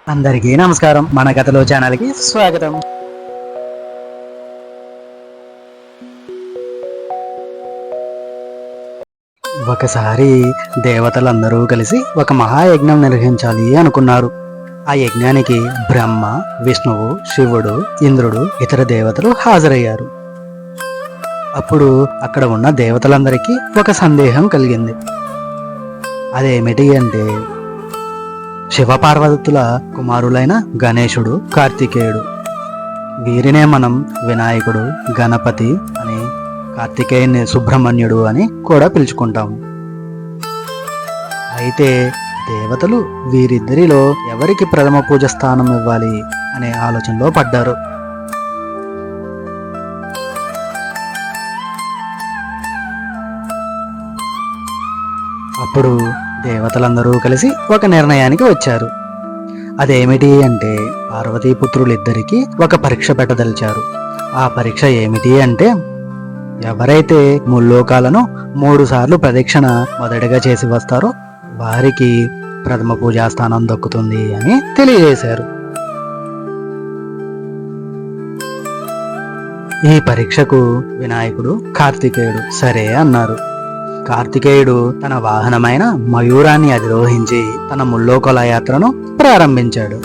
అందరికీ నమస్కారం. మన కథలో ఛానల్కి స్వాగతం. ఒకసారి దేవతలందరూ కలిసి ఒక మహాయజ్ఞం నిర్వహించాలి అనుకున్నారు. ఆ యజ్ఞానికి బ్రహ్మ, విష్ణువు, శివుడు, ఇంద్రుడు, ఇతర దేవతలు హాజరయ్యారు. అప్పుడు అక్కడ ఉన్న దేవతలందరికీ ఒక సందేహం కలిగింది. అదేమిటి అంటే, శివపార్వతుల కుమారులైన గణేశుడు, కార్తికేయుడు, వీరినే మనం వినాయకుడు, గణపతి అని, కార్తికేయుని సుబ్రహ్మణ్యుడు అని కూడా పిలుచుకుంటాము. అయితే దేవతలు వీరిద్దరిలో ఎవరికి ప్రథమ పూజ స్థానం ఇవ్వాలి అనే ఆలోచనలో పడ్డారు. అప్పుడు దేవతలందరూ కలిసి ఒక నిర్ణయానికి వచ్చారు. అదేమిటి అంటే, పార్వతీపుత్రులిద్దరికీ ఒక పరీక్ష పెట్టదలిచారు. ఆ పరీక్ష ఏమిటి అంటే, ఎవరైతే ముల్లోకాలను 3 సార్లు ప్రదక్షిణ మొదటగా చేసి వస్తారో వారికి ప్రథమ పూజా స్థానం దక్కుతుంది అని తెలియజేశారు. ఈ పరీక్షకు వినాయకుడు, కార్తికేయుడు సరే అన్నారు. కార్తికేయుడు తన వాహనమైన మయూరాన్ని అధిరోహించి తన ముల్లోకల యాత్రను ప్రారంభించాడు.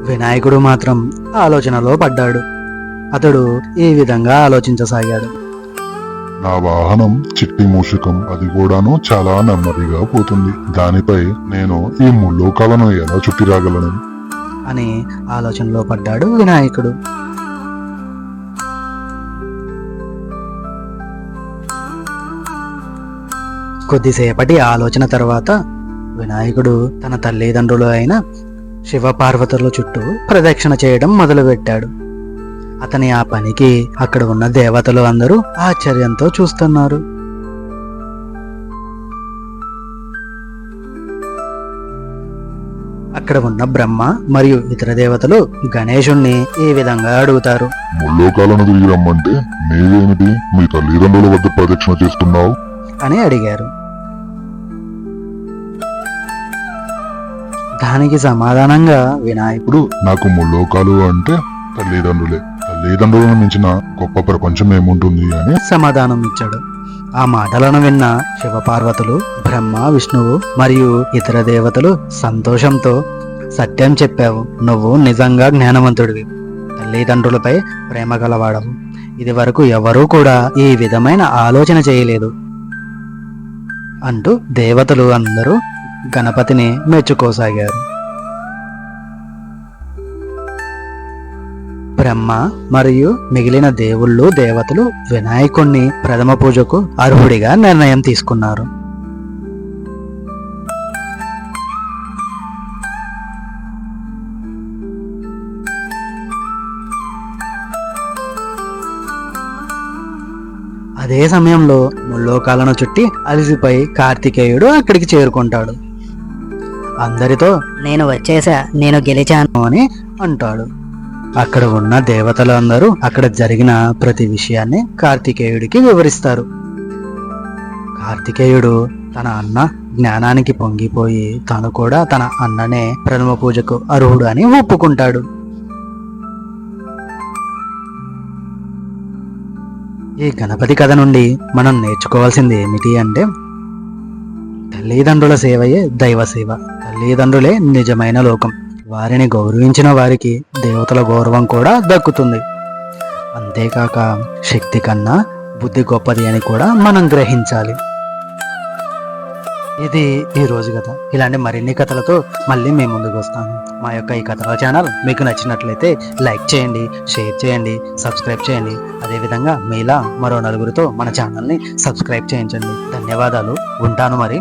వినాయకుడు మాత్రం ఆలోచనలో పడ్డాడు. అతడు ఈ విధంగా ఆలోచించసాగాడు. నా వాహనం చిట్టి మూషికం, అది కూడాను చాలా నెమ్మదిగా పోతుంది. దానిపై నేను ఈ ముల్లోకాలను ఎలా చుట్టి రాగలను అని ఆలోచనలో పడ్డాడు వినాయకుడు. కొద్దిసేపటి ఆలోచన తర్వాత వినాయకుడు తన తల్లిదండ్రులు అయిన శివపార్వతుల చుట్టూ ప్రదక్షిణ చేయడం మొదలుపెట్టాడు. అతని ఆ పనికి అక్కడ ఉన్న దేవతలు అందరూ ఆశ్చర్యంతో చూస్తున్నారు. అక్కడ ఉన్న బ్రహ్మ మరియు ఇతర దేవతలు గణేశుణ్ణి ఈ విధంగా అడుగుతారు. ముల్లోకాలను తిరిగి రమ్మంటే నీవేమిటి మీ తల్లిదండ్రుల వద్ద ప్రదక్షిణ చేస్తున్నావు అని అడిగారు. దానికి సమాధానంగా వినాయకుడు, నాకు ముల్లోకాలు అంటే తల్లిదండ్రులను మించిన గొప్ప ప్రపంచం ఏముంటుంది అని సమాధానం ఇచ్చాడు. ఆ మాటలను విన్న శివపార్వతులు, బ్రహ్మ, విష్ణువు మరియు ఇతర దేవతలు సంతోషంతో, సత్యం చెప్పావు, నువ్వు నిజంగా జ్ఞానవంతుడివి, తల్లిదండ్రులపై ప్రేమ గలవాడవు, ఇది వరకు ఎవరూ కూడా ఈ విధమైన ఆలోచన చేయలేదు అంటూ దేవతలు అందరూ గణపతిని మెచ్చుకోసాగారు. బ్రహ్మ మరియు మిగిలిన దేవుళ్ళు, దేవతలు వినాయకుణ్ణి ప్రథమ పూజకు అర్హుడిగా నిర్ణయం తీసుకున్నారు. అదే సమయంలో ముల్లోకాలను చుట్టి అలసిపోయి కార్తికేయుడు అక్కడికి చేరుకుంటాడు. అందరితో నేను వచ్చేసా, నేను గెలిచాను అని అంటాడు. అక్కడ ఉన్న దేవతలు అందరూ అక్కడ జరిగిన ప్రతి విషయాన్ని కార్తికేయుడికి వివరిస్తారు. కార్తికేయుడు తన అన్న జ్ఞానానికి పొంగిపోయి తాను కూడా తన అన్ననే ప్రథమ పూజకు అర్హుడు అని ఒప్పుకుంటాడు. ఈ గణపతి కథ నుండి మనం నేర్చుకోవాల్సింది ఏమిటి అంటే, తల్లిదండ్రుల సేవయే దైవ సేవ, తల్లిదండ్రులే నిజమైన లోకం, వారిని గౌరవించిన వారికి దేవతల గౌరవం కూడా దక్కుతుంది. అంతేకాక శక్తి కన్నా బుద్ధి గొప్పది అని కూడా మనం గ్రహించాలి. ఇది ఈ రోజు కథ. ఇలాంటి మరిన్ని కథలతో మళ్ళీ మేము ముందుకు వస్తాను. మా యొక్క ఈ కథల ఛానల్ మీకు నచ్చినట్లయితే లైక్ చేయండి, షేర్ చేయండి, సబ్స్క్రైబ్ చేయండి. అదేవిధంగా మీలా మరో నలుగురితో మన ఛానల్ని సబ్స్క్రైబ్ చేయించండి. ధన్యవాదాలు. ఉంటాను మరి.